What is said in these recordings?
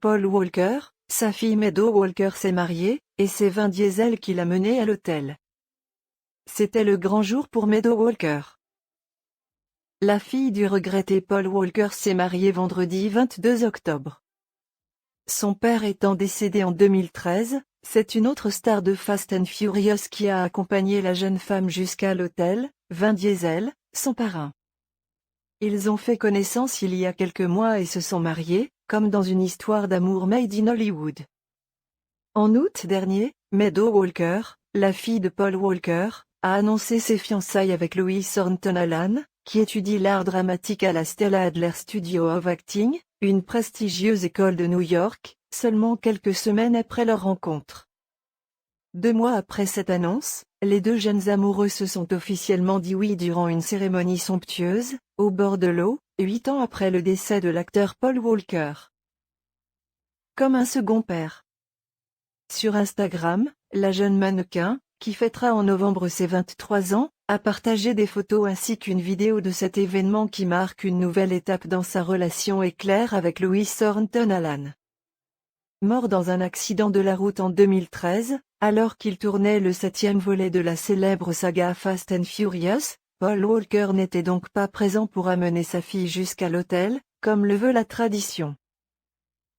Paul Walker, sa fille Meadow Walker s'est mariée, et c'est Vin Diesel qui l'a menée à l'hôtel. C'était le grand jour pour Meadow Walker. La fille du regretté Paul Walker s'est mariée vendredi 22 octobre. Son père étant décédé en 2013, c'est une autre star de Fast and Furious qui a accompagné la jeune femme jusqu'à l'hôtel, Vin Diesel, son parrain. Ils ont fait connaissance il y a quelques mois et se sont mariés, comme dans une histoire d'amour made in Hollywood. En août dernier, Meadow Walker, la fille de Paul Walker, a annoncé ses fiançailles avec Louis Thornton Allan, qui étudie l'art dramatique à la Stella Adler Studio of Acting, une prestigieuse école de New York, seulement quelques semaines après leur rencontre. 2 mois après cette annonce, les deux jeunes amoureux se sont officiellement dit oui durant une cérémonie somptueuse, au bord de l'eau, 8 ans après le décès de l'acteur Paul Walker. Comme un second père. Sur Instagram, la jeune mannequin, qui fêtera en novembre ses 23 ans, a partagé des photos ainsi qu'une vidéo de cet événement qui marque une nouvelle étape dans sa relation éclair avec Louis Thornton Allan. Mort dans un accident de la route en 2013, alors qu'il tournait le 7e volet de la célèbre saga Fast and Furious, Paul Walker n'était donc pas présent pour amener sa fille jusqu'à l'hôtel, comme le veut la tradition.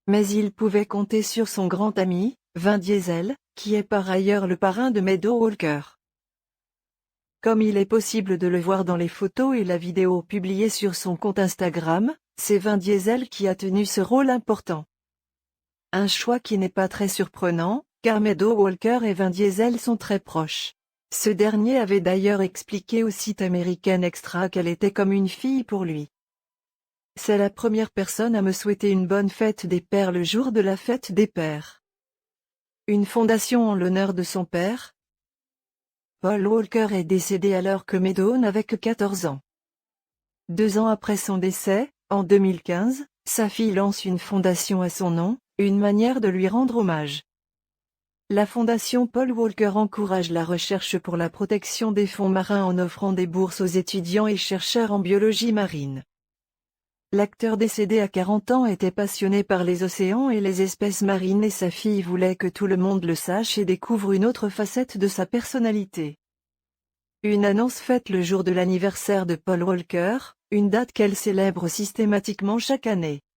Mais il pouvait compter sur son grand ami, Vin Diesel, qui est par ailleurs le parrain de Meadow Walker. Comme il est possible de le voir dans les photos et la vidéo publiée sur son compte Instagram, c'est Vin Diesel qui a tenu ce rôle important. Un choix qui n'est pas très surprenant, car Meadow Walker et Vin Diesel sont très proches. Ce dernier avait d'ailleurs expliqué au site American Extra qu'elle était comme une fille pour lui. C'est la première personne à me souhaiter une bonne fête des pères le jour de la fête des pères. Une fondation en l'honneur de son père. Paul Walker est décédé alors que Meadow n'avait que 14 ans. 2 ans après son décès, en 2015, sa fille lance une fondation à son nom, une manière de lui rendre hommage. La fondation Paul Walker encourage la recherche pour la protection des fonds marins en offrant des bourses aux étudiants et chercheurs en biologie marine. L'acteur décédé à 40 ans était passionné par les océans et les espèces marines et sa fille voulait que tout le monde le sache et découvre une autre facette de sa personnalité. Une annonce faite le jour de l'anniversaire de Paul Walker, une date qu'elle célèbre systématiquement chaque année.